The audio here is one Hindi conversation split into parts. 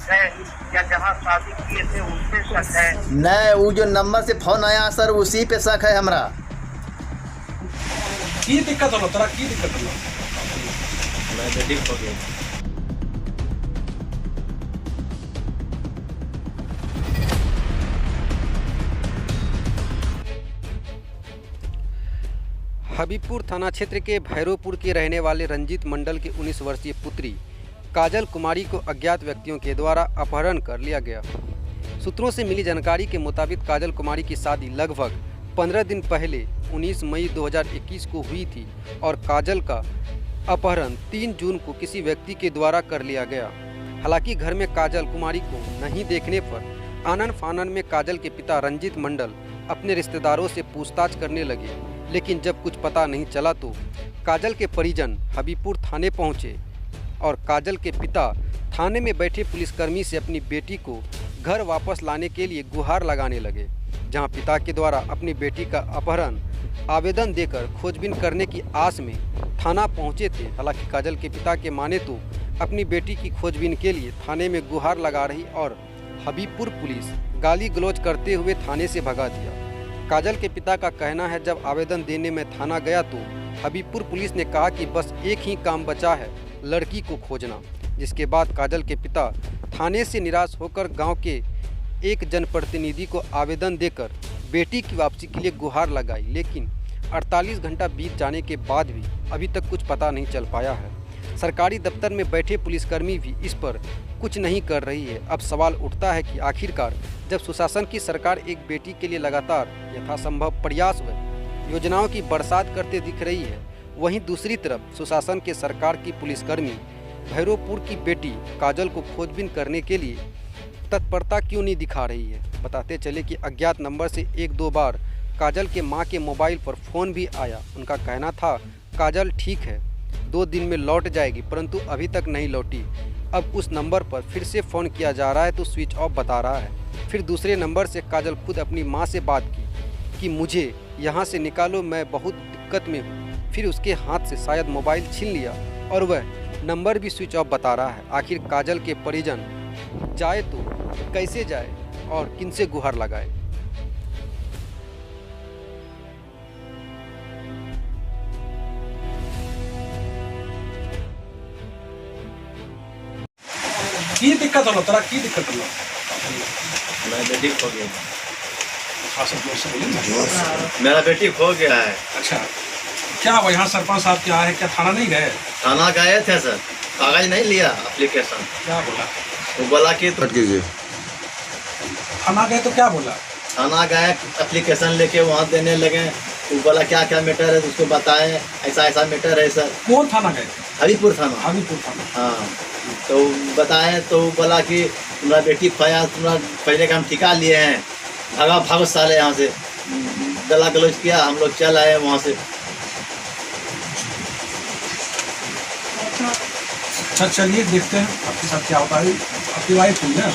है या जहाँ शादी किए थे उनसे शक है? नहीं, वो जो नंबर से फोन आया सर उसी पे शक है हमरा। की दिक्कत होलो तोरा, की दिक्कत होलो? हबीबपुर थाना क्षेत्र के भैरवपुर के रहने वाले रंजीत मंडल की 19 वर्षीय पुत्री काजल कुमारी को अज्ञात व्यक्तियों के द्वारा अपहरण कर लिया गया। सूत्रों से मिली जानकारी के मुताबिक काजल कुमारी की शादी लगभग 15 दिन पहले 19 मई 2021 को हुई थी और काजल का अपहरण 3 जून को किसी व्यक्ति के द्वारा कर लिया गया। हालांकि घर में काजल कुमारी को नहीं देखने पर आनन फानन में काजल के पिता रंजीत मंडल अपने रिश्तेदारों से पूछताछ करने लगे, लेकिन जब कुछ पता नहीं चला तो काजल के परिजन हबीबपुर थाने पहुंचे और काजल के पिता थाने में बैठे पुलिसकर्मी से अपनी बेटी को घर वापस लाने के लिए गुहार लगाने लगे। जहां पिता के द्वारा अपनी बेटी का अपहरण आवेदन देकर खोजबीन करने की आस में थाना पहुंचे थे। हालांकि काजल के पिता के माने तो अपनी बेटी की खोजबीन के लिए थाने में गुहार लगा रही और हबीबपुर पुलिस गाली गलौज करते हुए थाने से भगा दिया। काजल के पिता का कहना है, जब आवेदन देने में थाना गया तो हबीबपुर पुलिस ने कहा कि बस एक ही काम बचा है, लड़की को खोजना। जिसके बाद काजल के पिता थाने से निराश होकर गांव के एक जनप्रतिनिधि को आवेदन देकर बेटी की वापसी के लिए गुहार लगाई, लेकिन 48 घंटा बीत जाने के बाद भी अभी तक कुछ पता नहीं चल पाया है। सरकारी दफ्तर में बैठे पुलिसकर्मी भी इस पर कुछ नहीं कर रही है। अब सवाल उठता है कि आखिरकार जब सुशासन की सरकार एक बेटी के लिए लगातार यथासंभव प्रयास व योजनाओं की बरसात करते दिख रही है, वहीं दूसरी तरफ सुशासन के सरकार की पुलिसकर्मी भैरवपुर की बेटी काजल को खोजबीन करने के लिए तत्परता क्यों नहीं दिखा रही है। बताते चले कि अज्ञात नंबर से 1-2 बार काजल के मां के मोबाइल पर फ़ोन भी आया। उनका कहना था काजल ठीक है, 2 दिन में लौट जाएगी, परंतु अभी तक नहीं लौटी। अब उस नंबर पर फिर से फ़ोन किया जा रहा है तो स्विच ऑफ बता रहा है। फिर दूसरे नंबर से काजल खुद अपनी मां से बात की कि मुझे यहाँ से निकालो, मैं बहुत दिक्कत में हूँ। फिर उसके हाथ से शायद मोबाइल छीन लिया और वह नंबर भी स्विच ऑफ बता रहा है। आखिर काजल के परिजन जाए तो कैसे जाए और किनसे गुहार लगाए। की दिक्कत होलो तोरा, की दिक्कत होलो? मेरा बेटी खो गया। खासा जोर से बोलिए ना। मेरा बेटी खो गया है। अच्छा, क्या हुआ? यहाँ सरपंच साहब क्या है, क्या थाना नहीं गए? थाना गए थे सर, कागज नहीं लिया एप्लीकेशन। क्या बोला? वो बोला कि तो थाना गए तो क्या बोला? थाना गए, एप्लीकेशन लेके वहाँ देने लगे। वो बोला क्या क्या मैटर है उसको बताएं, ऐसा ऐसा मैटर है सर। कौन थाना गए? हबीबपुर थाना। हबीबपुर थाना। हाँ, तो बताएं तो बोला कि तुम्हारा बेटी खोया, तुम्हारा पहले का हम ठिका लिए हैं, भागो साले यहाँ से। गला गलोच किया, हम लोग चल आए वहाँ से। अच्छा चलिए देखते हैं आपके साथ क्या होता है। आपकी वाइफ हुई ना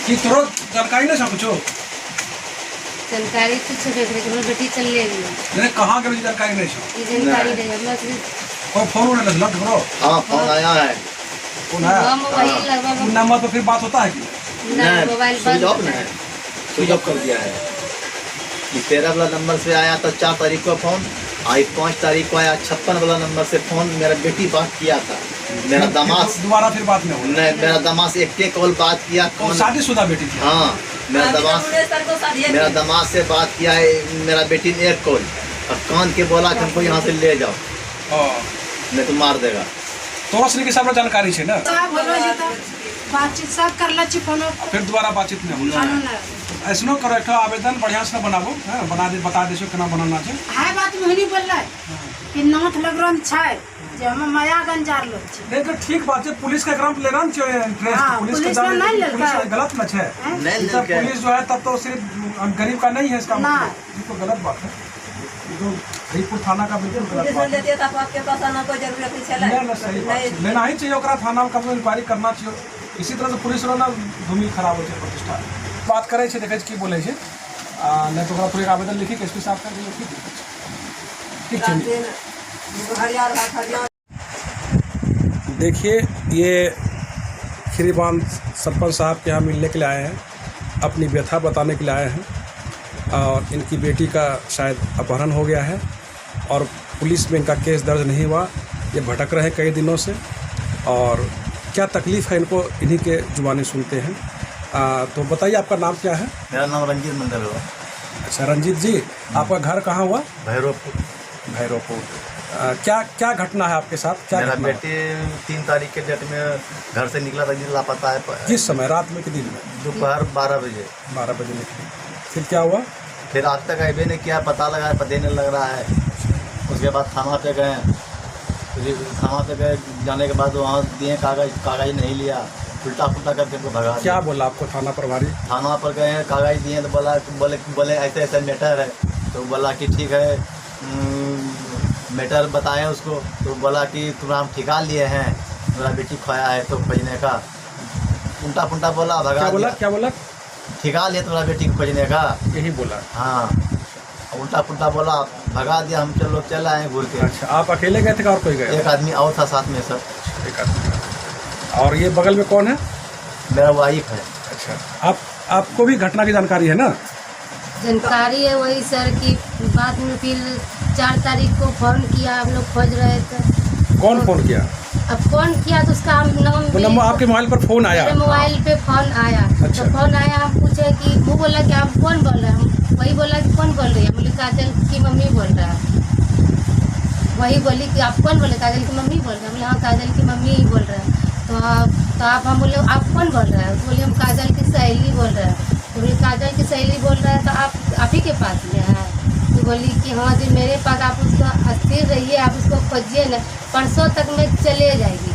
कि तोरो जानकारी ना पूछो? जानकारी तो छबे करे कि बेटी चल ले गई। मैंने कहाँ के जानकारी नहीं छो? ये जानकारी नहीं है बस। कोई फोन उन्हें लग करो। हाँ, फोन आया है। फोन आया? मोबाइल लगवा नंबर पर फिर बात होता है कि नहीं? मोबाइल स्विच ऑफ नहीं है, स्विच ऑफ कर दिया है। 13 वाला नंबर से आया था 4 तारीख को फोन, आज 5 तारीख को आया 56 वाला नंबर से फोन। मेरा बेटी बात किया था, मेरा दामाद दोबारा फिर बात नहीं हुई? नहीं, मेरा दामाद से एक कॉल बात किया। शादीशुदा बेटी थी? हाँ, मेरा दामाद से बात किया है मेरा बेटी ने एक कॉल, और कान के बोला कि हमको यहाँ से ले जाओ, नहीं तो मार देगा। तो असली के सब जानकारी है ना? बातचीत सब कर ला फोन, फिर दोबारा बातचीत नहीं हुई। ऐसनो करो, एक आवेदन बढ़िया से बनाबो, बना दे, बता दे केना बनाना है। हाय बात मोहनी बोल रहा है कि नाथ लगरन छै जे हम मायागंज जार लोग छी। नहीं तो ठीक बात है, पुलिस का ग्राम लेना चाहिए इंटरेस्ट। पुलिस के दाम नहीं लेता, गलत न है। तब पुलिस जो है तब तो सिर्फ गरीब का नहीं है इसका मतलब, ये तो गलत बात है। तो हबीबपुर थाना का बिल्कुल गलत बात है। लेना ही चाहिए, थाना में कभी इंक्वायरी करना चाहिए। इसी तरह से पुलिस ना भूमि खराब हो जाए, प्रतिष्ठा बात करे देखे की बोले नहीं तो थोड़ी आवेदन लिखी के एसपी साहब कर दिए। ठीक है, देखिए, ये खीरीबांध सरपंच साहब के यहाँ मिलने के लिए आए हैं, अपनी व्यथा बताने के लिए आए हैं और इनकी बेटी का शायद अपहरण हो गया है और पुलिस में इनका केस दर्ज नहीं हुआ। ये भटक रहे हैं कई दिनों से और क्या तकलीफ़ है इनको इन्हीं के जुबानी सुनते हैं। तो बताइए, आपका नाम क्या है? मेरा नाम रंजीत मंडल हुआ। अच्छा रंजीत जी, आपका घर कहाँ हुआ? भैरवपुर। भैरवपुर। क्या क्या घटना है आपके साथ? क्या मेरा घटना बेटी 3 तारीख के डेट में घर से निकला था, लापता है। किस समय, रात में कि दिन में? दोपहर 12 बजे। 12 बजे निकली। फिर क्या हुआ? फिर आज तक अभी नहीं किया, पता लगा, पता नहीं लग रहा है। उसके बाद थाना पे गए, थाना पे गए, जाने के बाद वहाँ दिए कागज नहीं लिया, उल्टा पुल्टा करके हमको भगा। क्या बोला आपको थाना प्रभारी? थाना पर गए, कागज दिए तो बोले ऐसे ऐसे मैटर है। तो बोला कि ठीक है, मैटर बताए उसको। तो बोला कि तुम्हारा हम ठिका लिए हैं, मेरा बेटी खोया है तो खोजने का। उल्टा पुल्टा बोला, भगा। क्या बोला? ठिका लिया तुम्हारा बेटी खोजने का, यही बोला? हाँ, उल्टा पुल्टा बोला, भगा दिया। हम लोग चल आए घूर के। अच्छा, आप अकेले गए थे और कोई गया? एक आदमी और था साथ में सर। एक आदमी। और ये बगल में कौन है? मेरा वाइफ है। अच्छा, आपको भी घटना की जानकारी है ना? जानकारी है वही सर की। बाद में फिर 4 तारीख को फ़ोन किया, हम लोग खोज रहे थे। कौन फ़ोन किया? अब फ़ोन किया तो उसका हम नंबर आपके मोबाइल पर फ़ोन आया? मेरे मोबाइल पे फ़ोन आया। अच्छा। तो फ़ोन आया, हम पूछे कि वो बोला कि आप कौन बोल रहे हैं? हम वही बोला कि कौन बोल रही है? बोले काजल की मम्मी बोल रहा है। वही बोली कि आप कौन बोले? काजल की मम्मी बोल रहे हैं। बोले हाँ, काजल की मम्मी ही बोल रहे हैं। तो आप हम बोले आप कौन बोल रहे हैं? बोले हम काजल की सहेली बोल रहे हैं। तो बोले काजल की सहेली बोल रहे हैं तो आप ही के पास में है? तो बोली कि हाँ जी मेरे पास। आप उसको स्थिर रहिए, आप उसको खोजिए न, परसों तक में चले जाएगी।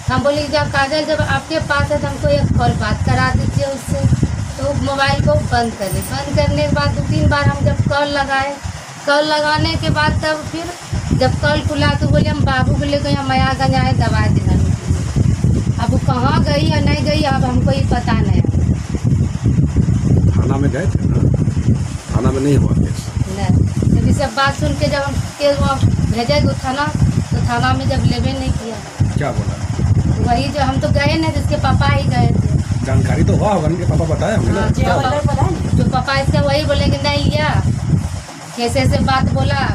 हम बोली जब काजल जब आपके पास है तो हमको एक कॉल बात करा दीजिए उससे। तो मोबाइल को बंद कर ली। बंद करने के बाद 2-3 बार हम जब कॉल लगाए, कॉल लगाने के बाद तब फिर जब कॉल खुला तो बोले हम बाबू बोले को यहाँ मयागंज आए दवा दिलाने के लिए। अब वो कहाँ गई या नहीं गई अब हमको ही पता नहीं। थाना में गए थे ना? थाना में नहीं हुआ केस? नहीं, जब ये सब बात सुन के जब हम केस वहाँ भेजे थाना, तो थाना में जब लेवे नहीं किया। क्या बोला? वही जो हम तो गए नहीं, जिसके पापा ही गए थे। जानकारी तो हुआ होगा, इनके पापा बताया होंगे ना? जो पापा इसका वही बोले कि नहीं लिया, कैसे बात बोला।